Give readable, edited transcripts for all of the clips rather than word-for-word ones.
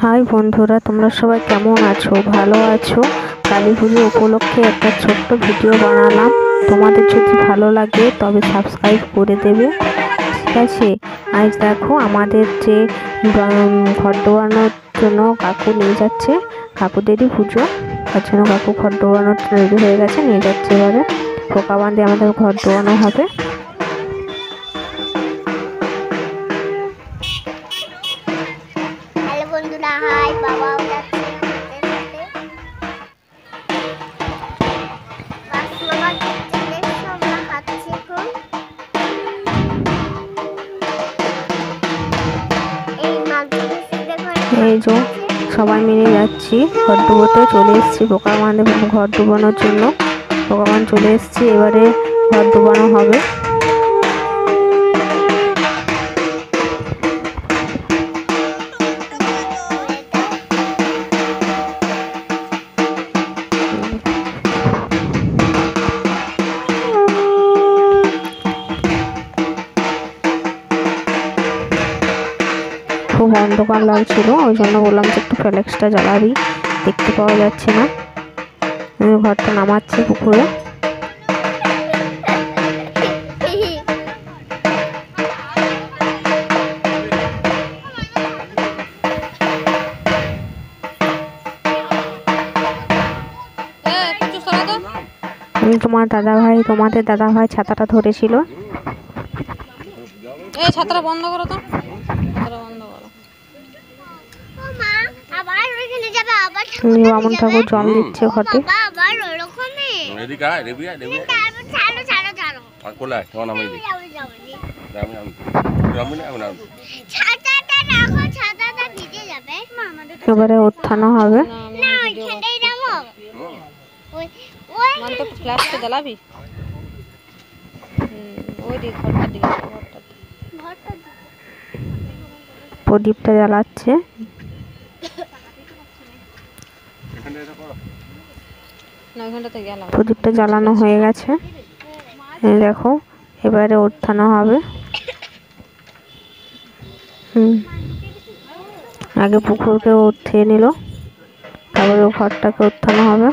High বন্ধুরা, তোমরা সবাই কেমন আছো? ভালো আছো? কালী পুজো উপলক্ষে একটা ছোট্ট ভিডিও বানালাম। তোমাদের যদি ভালো লাগে তবে সাবস্ক্রাইব করে দেবে, ঠিক আছে? আজ দেখো আমাদের যে ঘর ডোবানোর জন্য কাকু নিয়ে যাচ্ছে, কাকুদেরই পুজো, তার জন্য কাকু ঘর ডোবানোর রেডি হয়ে গেছে, নিয়ে যাচ্ছে। এবারে পোকা বাঁধে আমাদের ঘর ডোবানো হবে। বন্ধুরা, হাই, বাবাও যাচ্ছে এই যে সবাই মিলে যাচ্ছি ঘর ডুবোতে, চলে এসেছি পোকা বাঁধে ঘর ডুবানোর জন্য। পোকা বাঁধ চলে এসেছি, এবারে ঘর ডুবানো হবে। খুব অন্ধকার লাগছিল, ওই জন্য বললাম যে একটু ফ্ল্যাক্সটা জ্বালাবি, দেখতে পাওয়া যাচ্ছে না। ঘরটা নামাচ্ছে পুকুরে। তোমাদের দাদা ভাই ছাতাটা ধরেছিল। ছাতাটা বন্ধ করো তো, ছাতাটা বন্ধ করো। বামন ঠাকুর জল দিচ্ছে ঘটে। এবারে উত্থানো হবে। ফ্ল্যাশটা জ্বালাবি, ওই দিকে ঘরটার দিকে, প্রদীপটা জ্বালাচ্ছে। প্রদীপটা জ্বালানো হয়ে গেছে, দেখো এবারে উত্থানো হবে। আগে পুকুরকে উঠিয়ে নিল, তারপরে ঘরটাকে উত্থানো হবে।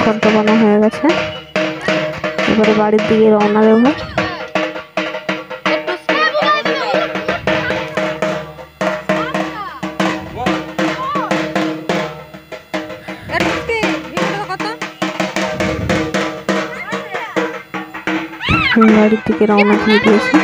ঘর ডোবানো হয়ে গেছে, এবারে বাড়ির দিকে রওনা দেবো। বাড়ির দিকে রওনা দিয়ে দিয়েছি।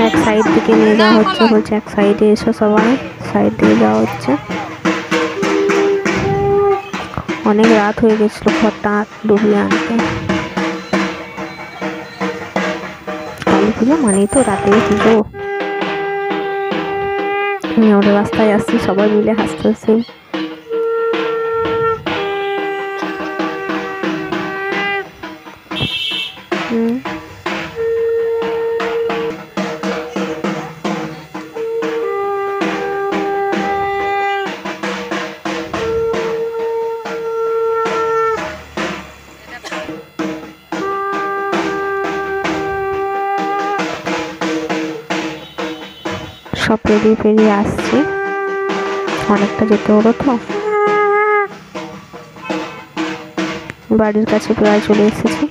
এক সাইড থেকে নিয়ে যাওয়া হচ্ছে, বলছে এক সাইডে এসো, সবাই সাইড দিয়ে যাওয়া হচ্ছে। অনেক রাত হয়ে গেছিল ঘরটা ডুবিয়ে আনতে। কালী পুজো মানেই তো রাতের পুজো। আমরা রাস্তায় আসছি, সবাই মিলে হাসতে হাসতে। সব পেরিয়ে পেরিয়ে আসছি। অনেকটা যেতে হলো তো, বাড়ির কাছে প্রায় চলে এসেছি।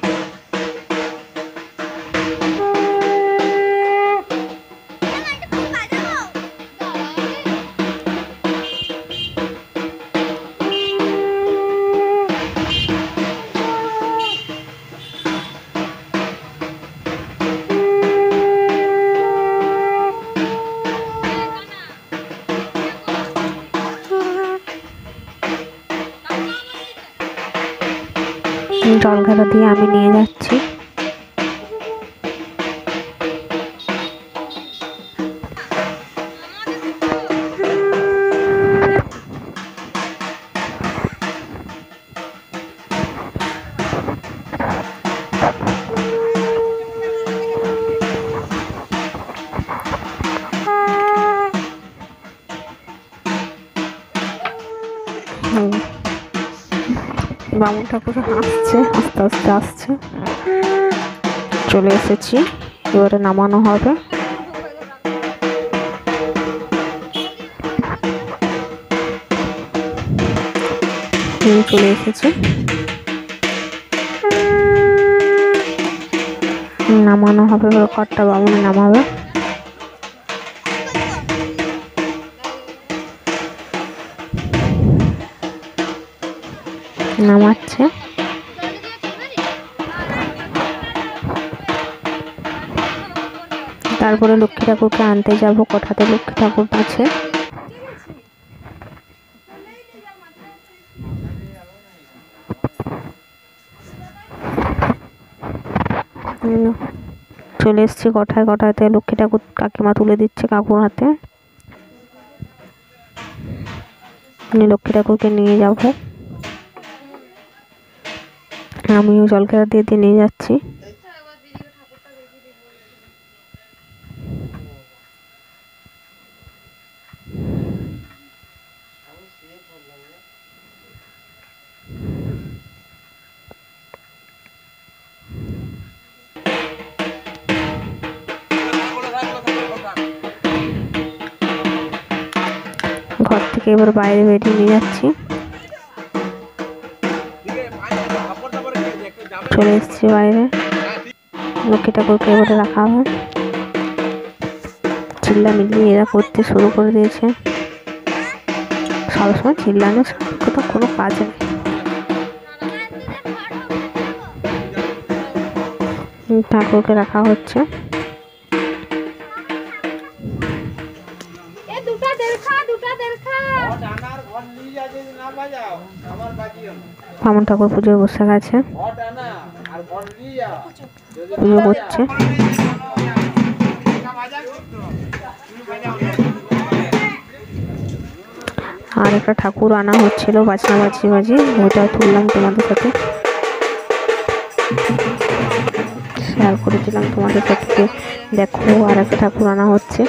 জল ঘাটা দিয়ে আমি নিয়ে যাচ্ছি। বামুন ঠাকুর আসছে, আস্তে আস্তে আসছে। চলে এসেছি, এবারে নামানো হবে। চলে এসেছি, নামানো হবে। এবার কটটা বামুনে নামাবে। নামাচ্ছে, তারপরে লক্ষ্মী ঠাকুরকে আনতে যাব। কোঠাতে লক্ষ্মী ঠাকুর আছে। চলে এসছি কোঠায়। কোঠাতে লক্ষ্মী ঠাকুর কাকিমা তুলে দিচ্ছে কাকুর হাতে। লক্ষ্মী ঠাকুরকে নিয়ে যাব, আমিও জলখাবার দিয়ে দিয়ে নিয়ে যাচ্ছি। ঘর থেকে এবার বাইরে বেরিয়ে নিয়ে যাচ্ছি। চলে এসছি বাইরে। লক্ষ্মী ঠাকুরকে এবারে রাখা হবে। চিল্লামিল্লি এরা করতে শুরু করে দিয়েছে। সবসময় চিল্লানোর তো কোনো কাজ নেই। ঠাকুরকে রাখা হচ্ছে। বামুন ঠাকুর পুজোয় বসে গেছে, পুজো করছে। আর একটা ঠাকুর আনা হচ্ছিল বাজনা বাজি, ওটা তুললাম তোমাদের সাথে, শেয়ার করে দিলাম তোমাদের সাথে। দেখো, আর একটা ঠাকুর আনা হচ্ছে।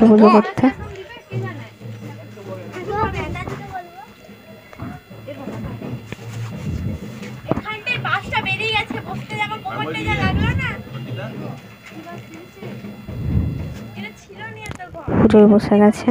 পুজো করতে পুজোয় বসে গেছে।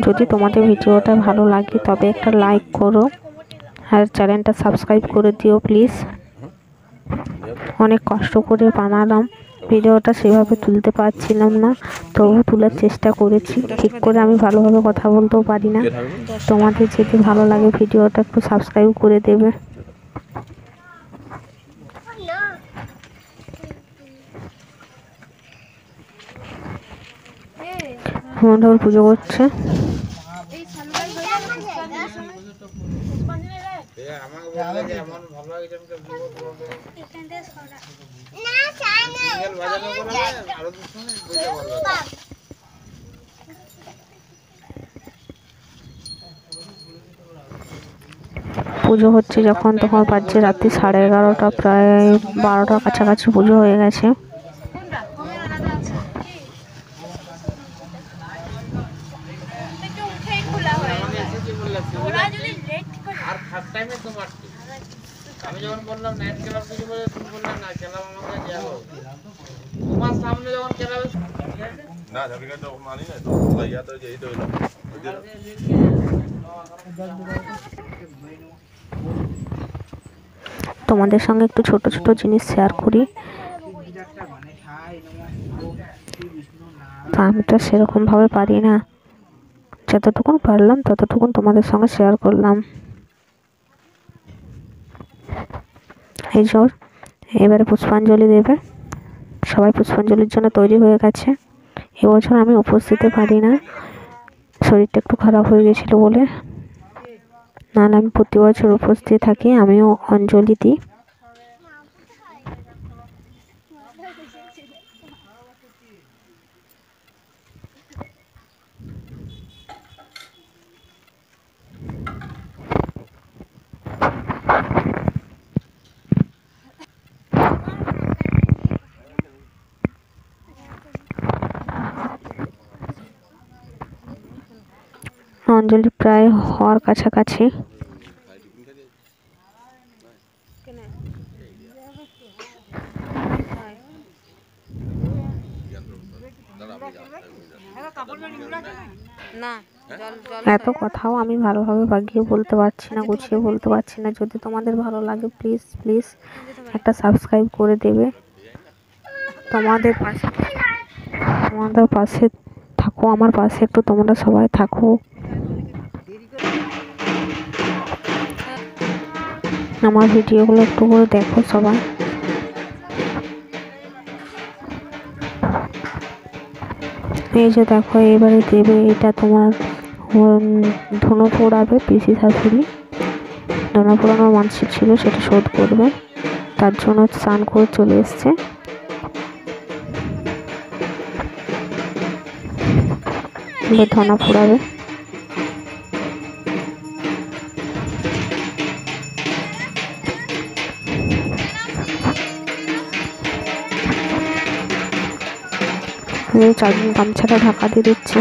যদি তোমাদের ভিডিওটা ভালো লাগে তবে একটা লাইক করো আর চ্যানেলটা সাবস্ক্রাইব করে দিও প্লিজ। অনেক কষ্ট করে বানালাম ভিডিওটা, সেভাবে তুলতে পারছিলাম না, তবু তোলার চেষ্টা করেছি। ঠিক করে আমি ভালোভাবে কথা বলতেও পারি না। তোমাদের যদি ভালো লাগে ভিডিওটা একটু সাবস্ক্রাইব করে দেবে। ঠাকুর পুজো করছে। পুজো হচ্ছে যখন, তখন বাজছে রাত্রি 11:30, প্রায় 12টার কাছাকাছি পুজো হয়ে গেছে। আমি যখন বললাম নাইট ক্লাব কিছু বলে তুমি বললে না ক্লাব আমাকে যাবো তোমার সামনে যখন ক্লাবে না ঝাড়িটা তো মানি না তো ভাইয়া তো যেই তো হলো তোমাদের সঙ্গে একটু ছোট ছোট জিনিস শেয়ার করি। তো আমি তো সেরকম ভাবে পারি না, যতটুকুন পারলাম ততটুকুন তোমাদের সঙ্গে শেয়ার করলাম। এই জোর এবারে পুষ্পাঞ্জলি দেবে, সবাই পুষ্পাঞ্জলির জন্য তৈরি হয়ে গেছে। এবছর আমি উপোস দিতে পারি না, শরীরটা একটু খারাপ হয়ে গেছিলো বলে, নাহলে আমি প্রতি বছর উপোস দিয়ে থাকি, আমিও অঞ্জলি দিই। অঞ্জলি প্রায় হওয়ার কাছাকাছি। এত কথাও আমি ভালোভাবে বাগিয়ে বলতে পারছি না, গুছিয়ে বলতে পারছি না। যদি তোমাদের ভালো লাগে প্লিজ প্লিজ একটা সাবস্ক্রাইব করে দেবে। তোমাদের পাশে থাকো, আমার পাশে একটু তোমরা সবাই থাকো। আমার ভিডিওগুলো একটু করে দেখো সবাই। এই যে দেখো এবারে দেবে, এটা তোমার ধুনো পোড়াবে পিসি শাশুড়ি, ধুনো পোড়ানোর মানসিক ছিল, সেটা শোধ করবে, তার জন্য স্নান করে চলে এসছে। ধনা পোড়াবে। চারজন গামছাটা ঢাকা দিয়ে দিচ্ছে।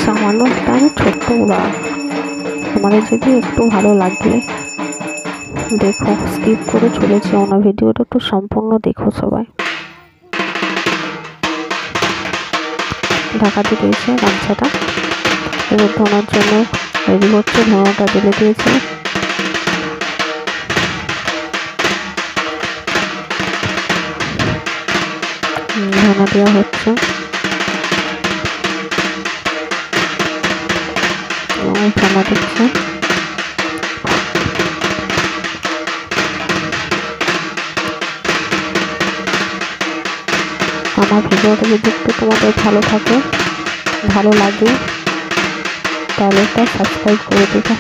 সামান্য একটা আমি ছোট্ট উড়া, তোমাদের যদি একটু ভালো লাগে দেখো, স্কিপ করে চলে যেও না, ভিডিওটা একটু সম্পূর্ণ দেখো সবাই। ঢাকা দিয়ে দিয়েছে গামছাটা, এবার ধোনার জন্য রেডি করছে, ধোনাটা ঢেলে দিয়েছে। ধোনা দেওয়া হচ্ছে, ধোনা দিচ্ছে। আমার ভিডিওটা যদি একটু তোমাদের ভালো থাকে, ভালো লাগে, তাহলে একটা সাবস্ক্রাইব করে দেবে।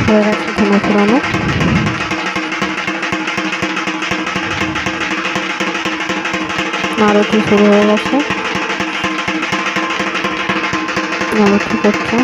হয়ে গেছে ধুনো পোড়ানো। আরতি শুরু হয়ে গেছে, আরতি করছে।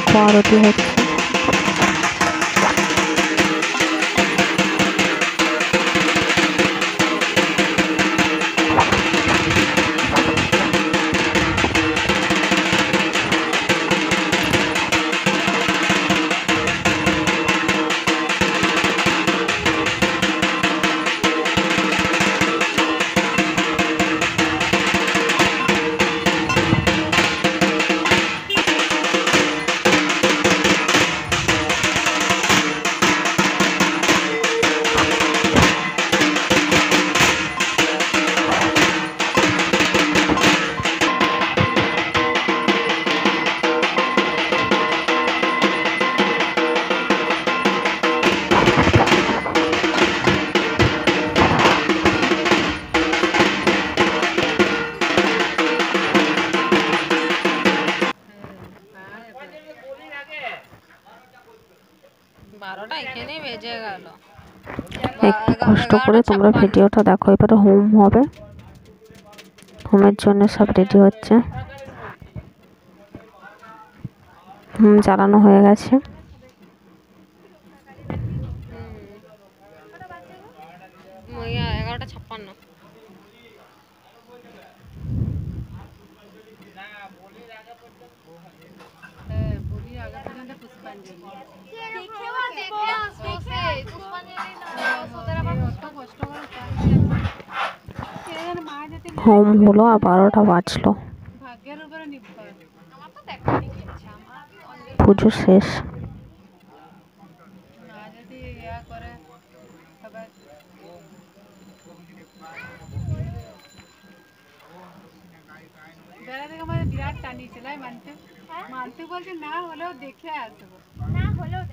দেখো আরতি হচ্ছে। বারোটা এখানেই বেজে গেল। একটু কষ্ট করে তোমরা ভিডিওটা দেখো। এবারে হোম হবে, হোমের জন্য সব রেডি হচ্ছে। হোম জ্বালানো হয়ে গেছে। 11:56। হোম হলো আর 12টা বাজলো, পুজো শেষ। বিরাট টানিয়েছিল মানতে মানতে বলছে না হলেও দেখে আসবো, না হলেও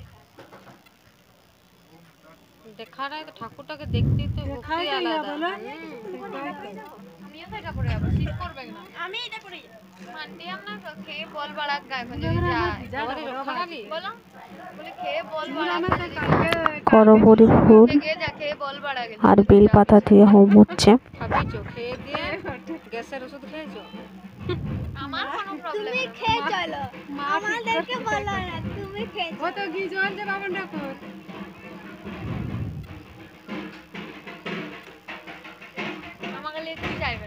দেখাটাই তো, ঠাকুরটাকে দেখতেই তো ভক্তি আলাদা। আমিও তো এটা পরে যাবো, শীত করবে না। আমি এটা পরে যাবো। মানতে আমরা খেয়ে বল বাড়াক গায়ে যদি যায়। আমারই রক্ষা খালি। বলো বলে খেয়ে বল বাড়াক করবরি ফুল থেকে যা খেয়ে বল বাড়া গেছে। আর বেলপাতা দিয়ে হোম হচ্ছে। খাবিছো, খেয়ে দিয়ে গ্যাসের ওষুধ খেয়েছো? আমার কোনো প্রবলেম তুমি খেয়ে চলো, আমাদেরকে বলো না, তুমি খেয়ে ও তো ঘি জল যে বাবন ঠাকুর আমাকে লিয়ে কি যাইবে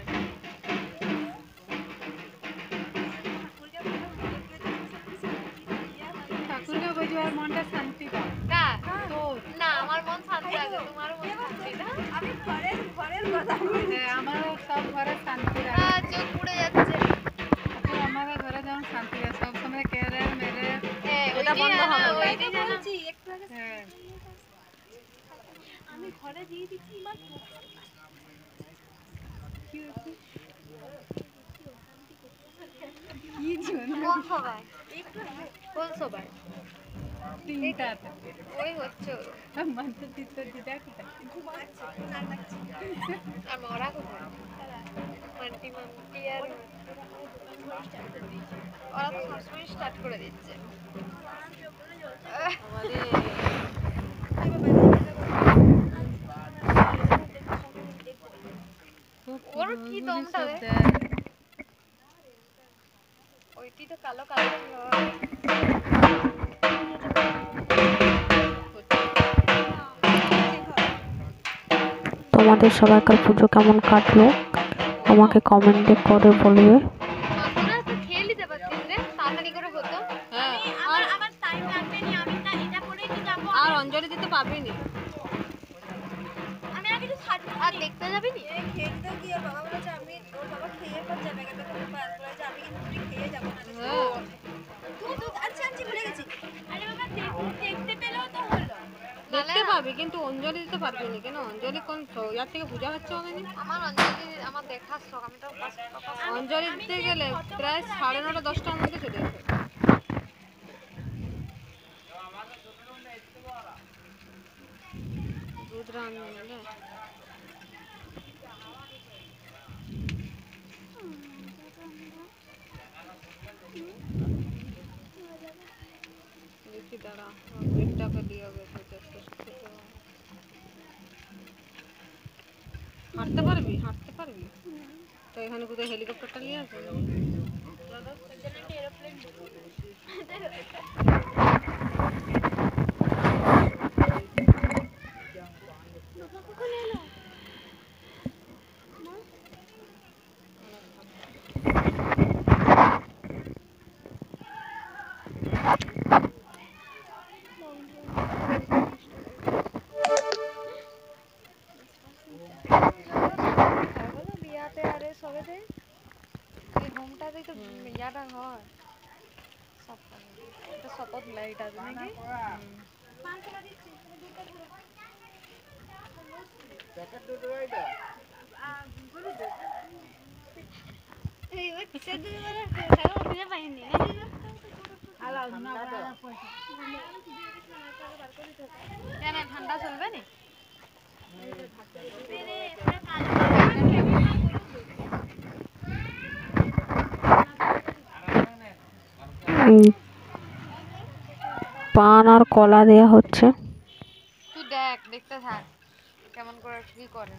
ঠাকুরকে বুঝি ওর মনটা শান্তি পায়। না আমার মন শান্তি আছে, তোমার মন শান্তি না। আমি ঘরের কথা আমারও সব ঘরে শান্তি রাখে। চোখ পুড়ে যাচ্ছে। আমাদের ঘরে যেমন শান্তি আছে, সব সময় কেড়ে মেরে এটা বন্ধ হবে। ওইটি জানো একটু আগে হ্যাঁ আমি ঘরে দিয়ে দিচ্ছি মা। কি জন্য কোন সবাই কোন সবাই তিনটাতে ওই হচ্ছে মানতে চিত্তর দিদা কোথায় ঘুমাচ্ছে আর মরা কোথায় মান্টি মান্টি আর ওরা তো সবসময় স্টার্ট করে দিচ্ছে। ওর কি দমটা রে, ওইটি তো কালো কালো তোমাদের সবাইকার পুজো কেমন কাটলো আমাকে কমেন্টে করে বলবে। মাথুরা তো খেয়ে নিতে পারতিস রে, তাড়াতাড়ি করে হতো। হ্যাঁ, আমার টাইম লাগবে না, আমি না এটা পরেই তো যাবো। আর অঞ্জলি দিতে পারবি নি। আমি আগে তো সাজবো আর দেখতে যাবি নি। খেয়ে দিতেও কি আর বাবা বলেছে আমি ওর বাবা খেয়ে পর যাবে, কিন্তু তুমি পাস করে যে আমি কিন্তু তুই খেয়ে যাবো না। তুই তো আচ্ছা আচ্ছা ভুলে গেছি। আরে বাবা দেখতে পেলেও তো হলো। দেখতে পাবি কিন্তু অঞ্জলি দিতে পারবি না কেন? অঞ্জলি কোন ইয়ার থেকে পূজা হচ্ছে ওখানে? আমার অঞ্জলি আমার দেখার শখ, আমি তো অঞ্জলি দিতে গেলে প্রায় 9:30 10টার মধ্যে চলে আসবে। দুধ রান্না হলে দেখি দাঁড়া, পেটটাকে দিয়ে গেছে। হাঁটতে পারবি? তো এখানে কোথায় হেলিকপ্টারটা নিয়ে আসবে? বিয়াতে আরে সবেতে এই হোমটাতেই তো ইয়াটা হয় এটা শপথ লাইট আছে নাকি কেন ঠান্ডা চলবে না পান আর কলা দেয়া হচ্ছে। তুই দেখ দেখতে থাক কেমন করে কি করে